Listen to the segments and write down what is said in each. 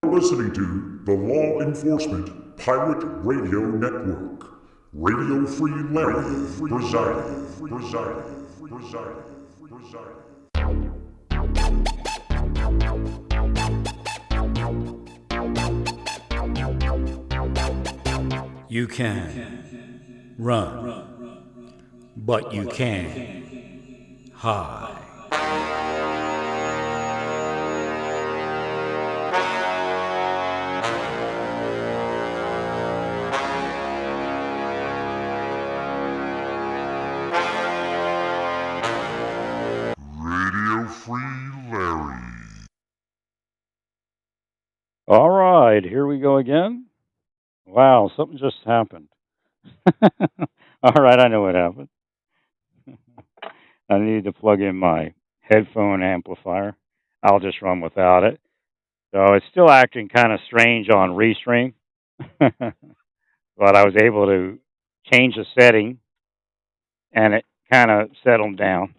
Listening to the Law Enforcement Pirate Radio Network. Radio Free Larry presiding. You can run, but you can't hide. Radio Free Larry. All right, here we go again. Wow, something just happened. All right, I know what happened. I need to plug in my headphone amplifier. I'll just run without it. So it's still acting kind of strange on Restream, but I was able to change the setting and it kind of settled down.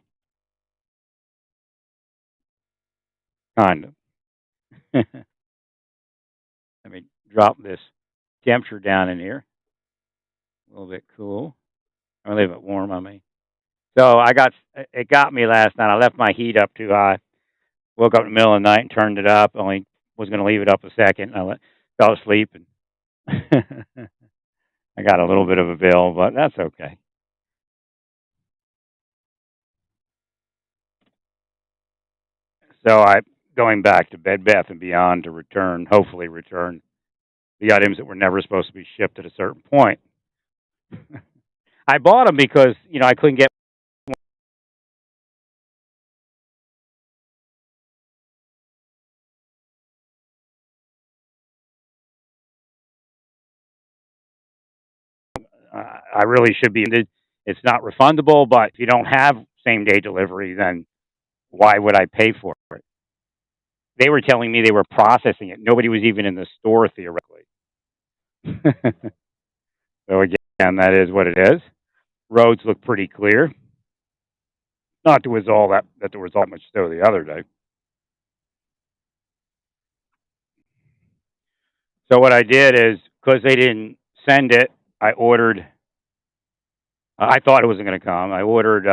Kind of. Let me drop this temperature down in here. A little bit cool. Or leave it warm, I mean. So it got me last night. I left my heat up too high. Woke up in the middle of the night and turned it up. Only was going to leave it up a second. Fell asleep and I got a little bit of a bill, but that's okay. So I'm going back to Bed Bath and Beyond to hopefully return the items that were never supposed to be shipped at a certain point. I bought them because, I couldn't get I really should be. It's not refundable, but if you don't have same day delivery, then why would I pay for it? They were telling me they were processing it. Nobody was even in the store theoretically. So again, that is what it is. Roads look pretty clear. Not there was all that there was all much snow the other day. So what I did is because they didn't send it, I ordered. I thought it wasn't going to come. I ordered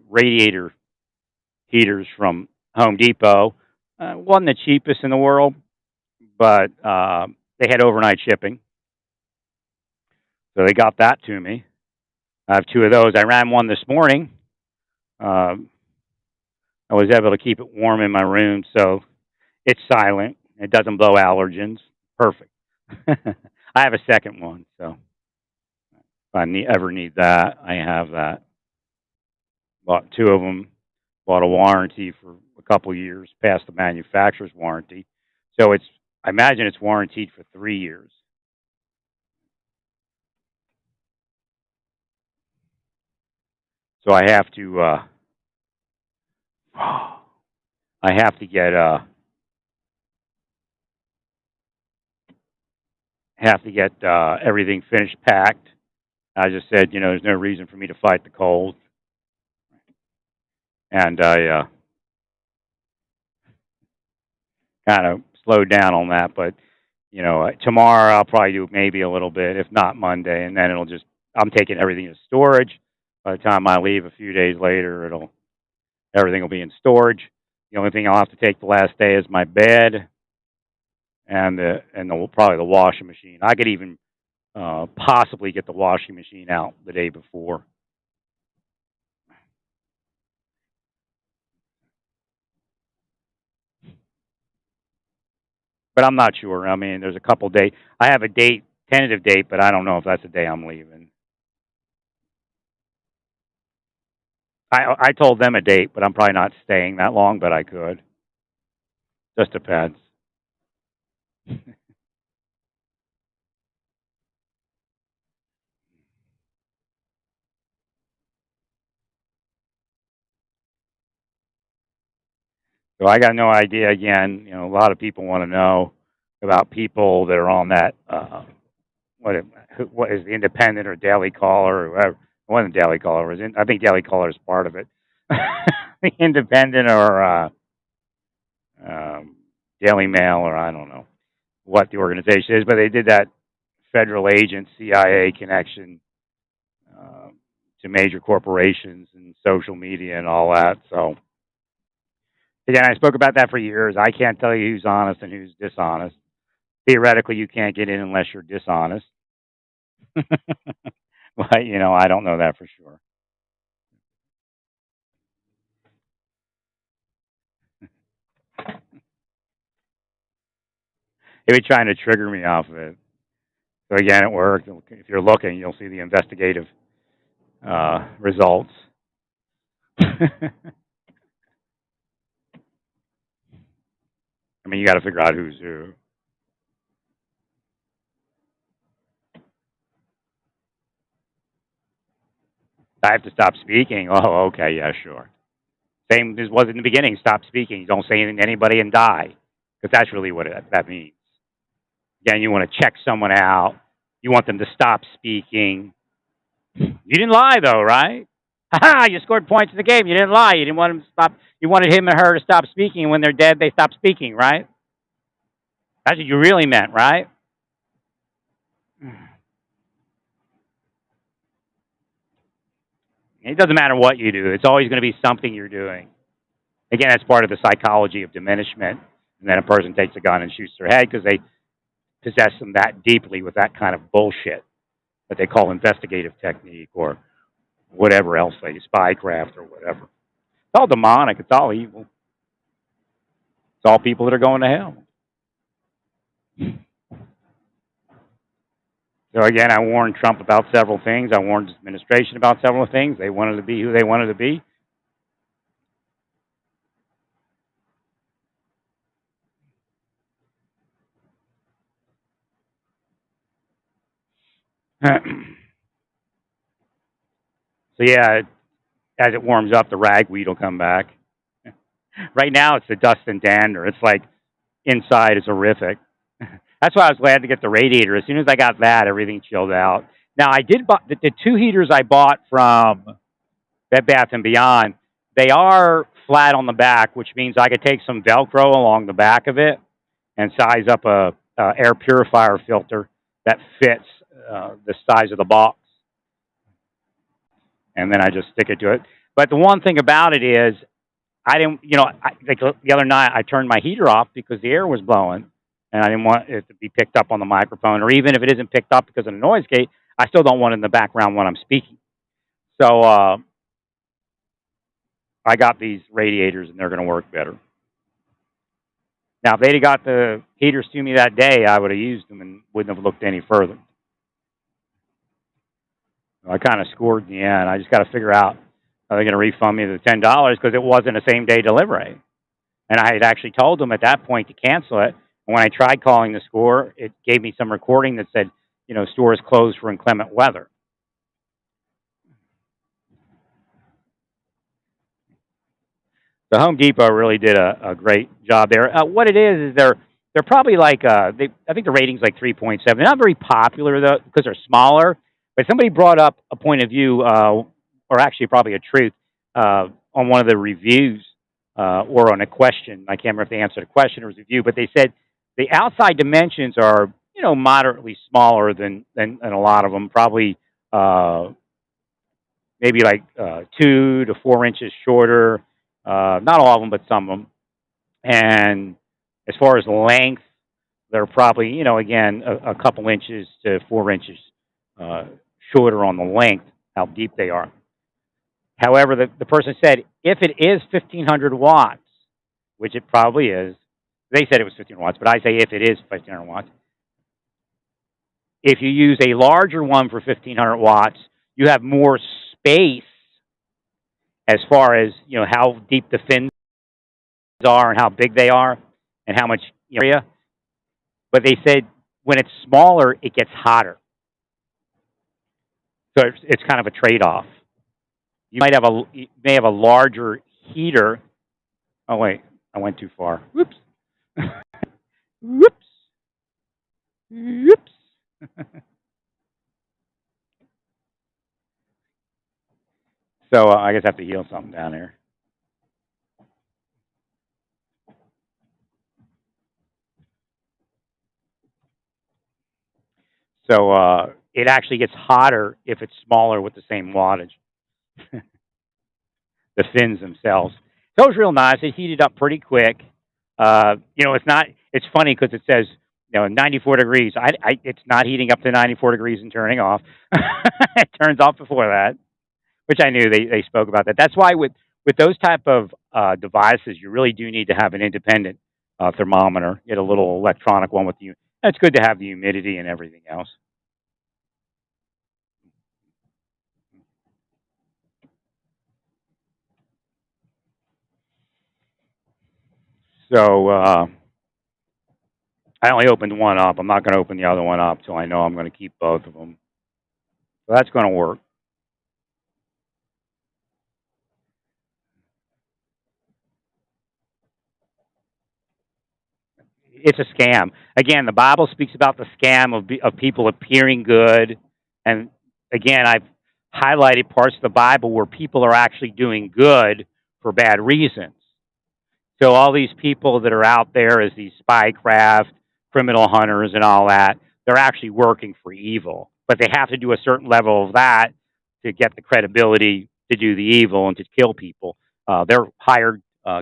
radiator heaters from Home Depot. Wasn't the cheapest in the world, but they had overnight shipping. So they got that to me. I have two of those. I ran one this morning. I was able to keep it warm in my room, so it's silent. It doesn't blow allergens. Perfect. I have a second one, so if I ever need that, I have that. Bought two of them. Bought a warranty for a couple of years, past the manufacturer's warranty. So I imagine it's warranted for 3 years. So I have to get everything finished packed. I just said, there's no reason for me to fight the cold. And I kind of slowed down on that, but tomorrow I'll probably do maybe a little bit, if not Monday, and then I'm taking everything to storage. By the time I leave a few days later, everything will be in storage. The only thing I'll have to take the last day is my bed and probably the washing machine. I could even possibly get the washing machine out the day before. But I'm not sure. I mean, there's a couple days. I have a tentative date, but I don't know if that's the day I'm leaving. I told them a date, but I'm probably not staying that long, but I could. Just depends. So I got no idea. Again, a lot of people want to know about people that are on that. What is the Independent or Daily Caller or whoever? It wasn't Daily Caller. I think Daily Caller is part of it. The Independent or Daily Mail or I don't know. what the organization is, but they did that federal agent CIA connection to major corporations and social media and all that. So again, I spoke about that for years. I can't tell you who's honest and who's dishonest. Theoretically, you can't get in unless you're dishonest. But I don't know that for sure. They were trying to trigger me off of it. So again, it worked. If you're looking, you'll see the investigative results. I mean, you got to figure out who's who. I have to stop speaking. Oh, okay, yeah, sure. Same as was in the beginning. Stop speaking. Don't say anything to anybody and die, because that's really what that means. Again, you want to check someone out. You want them to stop speaking. You didn't lie, though, right? Ha! You scored points in the game. You didn't lie. You didn't want him to stop. You wanted him or her to stop speaking, and when they're dead, they stop speaking, right? That's what you really meant, right? It doesn't matter what you do. It's always going to be something you're doing. Again, that's part of the psychology of diminishment. And then a person takes a gun and shoots their head because they possess them that deeply with that kind of bullshit that they call investigative technique or whatever else they do, spycraft or whatever. It's all demonic. It's all evil. It's all people that are going to hell. So again, I warned Trump about several things. I warned his administration about several things. They wanted to be who they wanted to be. So yeah, as it warms up, the ragweed will come back. Right now, it's the dust and dander. It's like inside is horrific. That's why I was glad to get the radiator. As soon as I got that, everything chilled out. Now, I did buy the two heaters I bought from Bed Bath & Beyond. They are flat on the back, which means I could take some Velcro along the back of it and size up a air purifier filter that fits the size of the box. And then I just stick it to it. But the one thing about it is, I didn't, like the other night, I turned my heater off because the air was blowing, and I didn't want it to be picked up on the microphone, or even if it isn't picked up because of the noise gate, I still don't want it in the background when I'm speaking. So I got these radiators, and they're going to work better. Now, if they'd have got the heaters to me that day, I would have used them and wouldn't have looked any further. I kind of scored in the end. I just got to figure out, are they going to refund me the $10 because it wasn't a same-day delivery? And I had actually told them at that point to cancel it. And when I tried calling the store, it gave me some recording that said, store is closed for inclement weather. The Home Depot really did a great job there. What it is they're probably like I think the rating's like 3.7. They're not very popular though because they're smaller. But somebody brought up a point of view, or actually probably a truth, on one of the reviews or on a question. I can't remember if they answered a question or a review, but they said the outside dimensions are moderately smaller than a lot of them. Probably maybe like 2 to 4 inches shorter. Not all of them, but some of them. And as far as length, they're probably, again, a couple inches to 4 inches shorter on the length, how deep they are. However, the person said, if it is 1,500 watts, which it probably is, they said it was 1,500 watts, but I say if it is 1,500 watts, if you use a larger one for 1,500 watts, you have more space as far as, how deep the fins are and how big they are and how much area. But they said when it's smaller, it gets hotter. So it's kind of a trade-off. You may have a larger heater. Oh, wait, I went too far. Whoops. Whoops. Whoops. So I guess I have to heal something down here. So it actually gets hotter if it's smaller with the same wattage. The fins themselves. So it was real nice. It heated up pretty quick. It's not. It's funny because it says 94 degrees. It's not heating up to 94 degrees and turning off. It turns off before that, which I knew they spoke about that. That's why with those type of devices, you really do need to have an independent thermometer. Get a little electronic one with you. It's good to have the humidity and everything else. So I only opened one up. I'm not going to open the other one up till I know I'm going to keep both of them. So that's going to work. It's a scam. Again, the Bible speaks about the scam of people appearing good, and again, I've highlighted parts of the Bible where people are actually doing good for bad reasons. So all these people that are out there as these spycraft, criminal hunters, and all that, they're actually working for evil. But they have to do a certain level of that to get the credibility to do the evil and to kill people. They're hired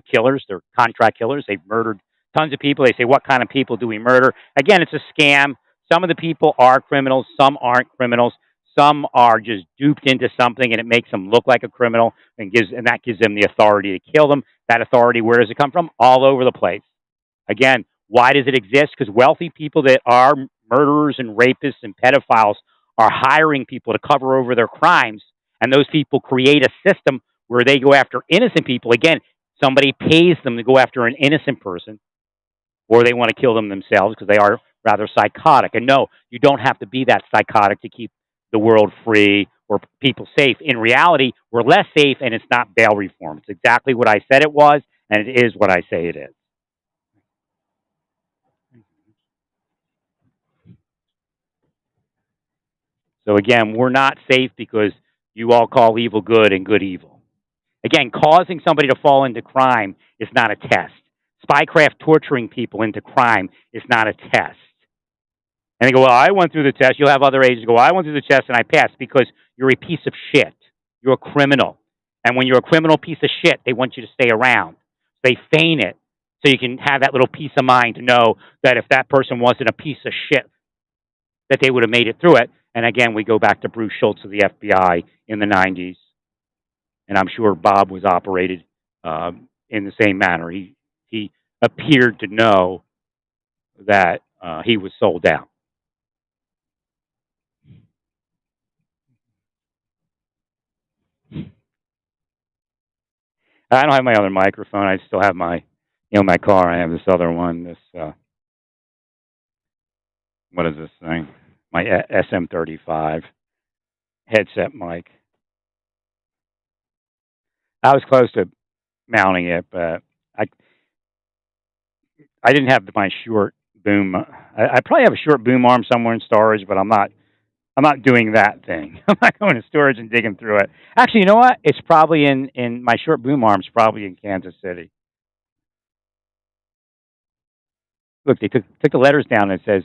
killers. They're contract killers. They've murdered tons of people. They say, what kind of people do we murder? Again, it's a scam. Some of the people are criminals. Some aren't criminals. Some are just duped into something, and it makes them look like a criminal, and that gives them the authority to kill them. That authority, where does it come from? All over the place. Again, why does it exist? Because wealthy people that are murderers and rapists and pedophiles are hiring people to cover over their crimes, and those people create a system where they go after innocent people. Again, somebody pays them to go after an innocent person, or they want to kill them themselves because they are rather psychotic. And no, you don't have to be that psychotic to keep the world free or people safe. In reality, we're less safe, and it's not bail reform. It's exactly what I said it was, and it is what I say it is. So again, we're not safe because you all call evil good and good evil. Again, causing somebody to fall into crime is not a test. Spycraft torturing people into crime is not a test. And they go, well, I went through the test. You'll have other agents go, well, I went through the test and I passed because you're a piece of shit. You're a criminal. And when you're a criminal piece of shit, they want you to stay around. They feign it so you can have that little peace of mind to know that if that person wasn't a piece of shit, that they would have made it through it. And again, we go back to Bruce Schultz of the FBI in the 90s. And I'm sure Bob was operated in the same manner. He appeared to know that he was sold out. I don't have my other microphone. I still have my car. I have this other one. This what is this thing? My SM35 headset mic. I was close to mounting it, but I didn't have my short boom. I probably have a short boom arm somewhere in storage, but I'm not doing that thing. I'm not going to storage and digging through it. Actually, you know what? It's probably in my short boom arm's probably in Kansas City. Look, they took the letters down and it says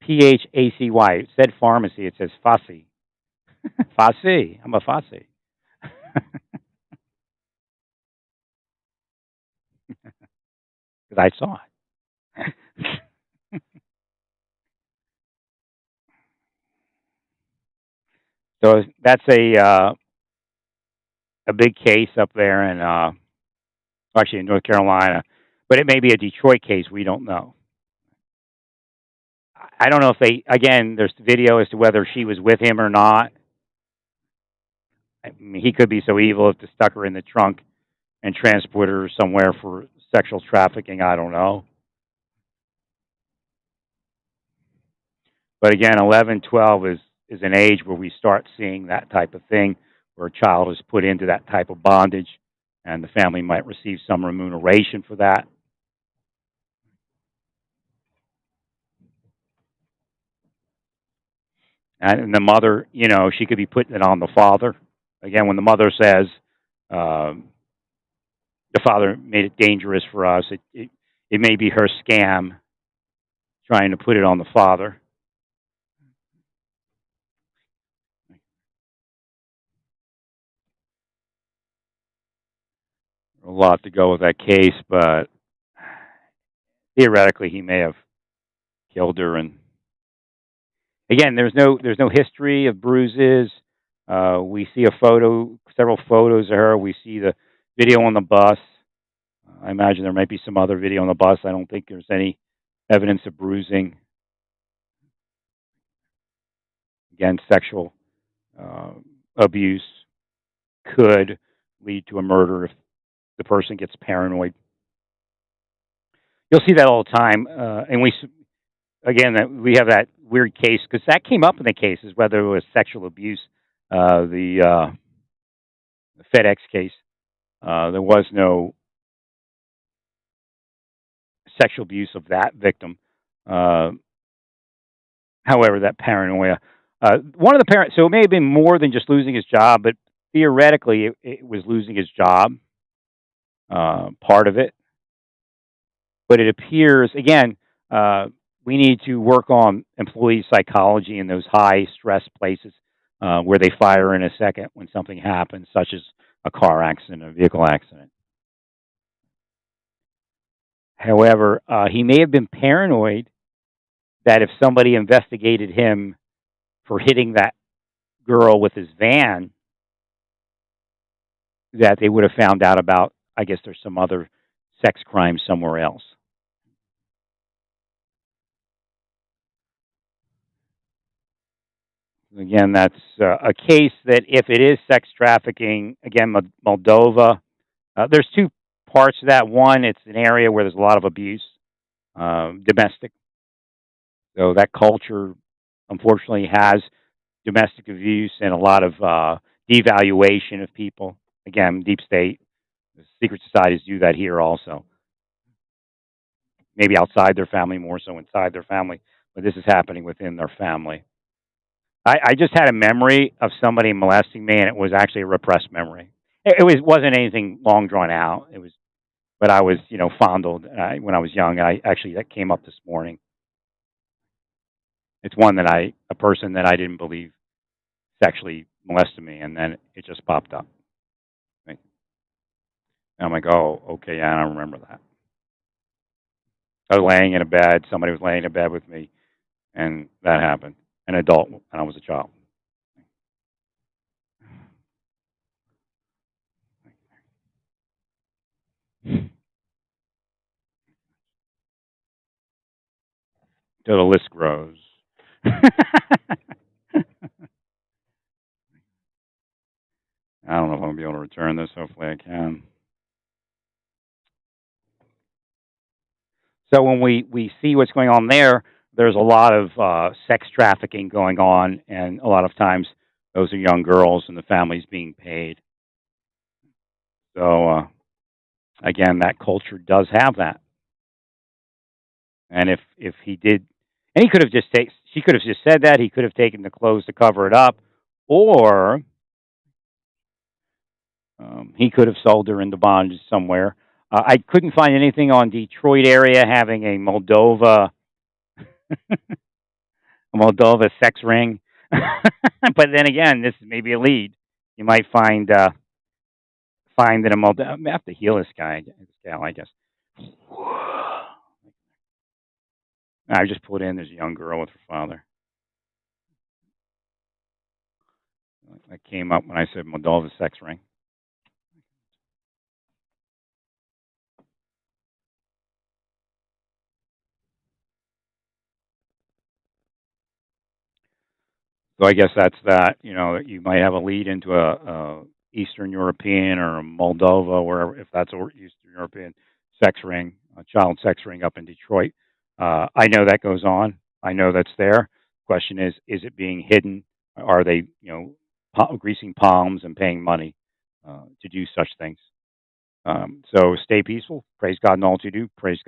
PHACY. It said pharmacy. It says Fosse. Fosse. I'm a Fosse. Because I saw it. So that's a big case up there in actually in North Carolina, but it may be a Detroit case. We don't know. I don't know if there's video as to whether she was with him or not. I mean, he could be so evil as to stuck her in the trunk and transport her somewhere for sexual trafficking. I don't know. But again, 11, 12 is an age where we start seeing that type of thing, where a child is put into that type of bondage, and the family might receive some remuneration for that. And the mother, she could be putting it on the father. Again, when the mother says, the father made it dangerous for us, it may be her scam trying to put it on the father. a lot to go with that case, but theoretically, he may have killed her. And again, there's no history of bruises. We see a photo, several photos of her. We see the video on the bus. I imagine there might be some other video on the bus. I don't think there's any evidence of bruising. Again, sexual abuse could lead to a murder if the person gets paranoid. You'll see that all the time, and we have that weird case because that came up in the cases, whether it was sexual abuse, the FedEx case. There was no sexual abuse of that victim. However, that paranoia. One of the parents, so it may have been more than just losing his job, but theoretically, it was losing his job, part of it. But it appears, again, we need to work on employee psychology in those high stress places where they fire in a second when something happens, such as a car accident, a vehicle accident. However, he may have been paranoid that if somebody investigated him for hitting that girl with his van, that they would have found out about, I guess there's some other sex crime somewhere else. Again, that's a case that if it is sex trafficking, again, Moldova, there's two parts to that. One, it's an area where there's a lot of abuse, domestic. So that culture, unfortunately, has domestic abuse and a lot of devaluation of people. Again, deep state, secret societies do that here also. Maybe outside their family, more so inside their family, but this is happening within their family. I just had a memory of somebody molesting me, and it was actually a repressed memory. Wasn't anything long drawn out. It was, but I was fondled when I was young. That came up this morning. It's a person that I didn't believe sexually molested me, and then it just popped up. And I'm like, oh, okay, yeah, I don't remember that. I was laying in a bed. Somebody was laying in bed with me, and that happened. An adult, and I was a child. Till the list grows. I don't know if I'm going to be able to return this. Hopefully I can. So when we see what's going on there, there's a lot of sex trafficking going on, and a lot of times those are young girls and the families being paid. So again, that culture does have that. And if he did, and he could have she could have just said that. He could have taken the clothes to cover it up, or he could have sold her into bondage somewhere. I couldn't find anything on Detroit area having a Moldova sex ring. But then again, this is maybe a lead. You might find that a Moldova. I have to heal this gal, I guess. I just put in there's a young girl with her father. That came up when I said Moldova sex ring. So I guess that's that. You might have a lead into a Eastern European or a Moldova, wherever, if that's a Eastern European sex ring, a child sex ring up in Detroit. I know that goes on. I know that's there. Question is it being hidden? Are they, greasing palms and paying money to do such things? So stay peaceful. Praise God in all that you do. Praise God.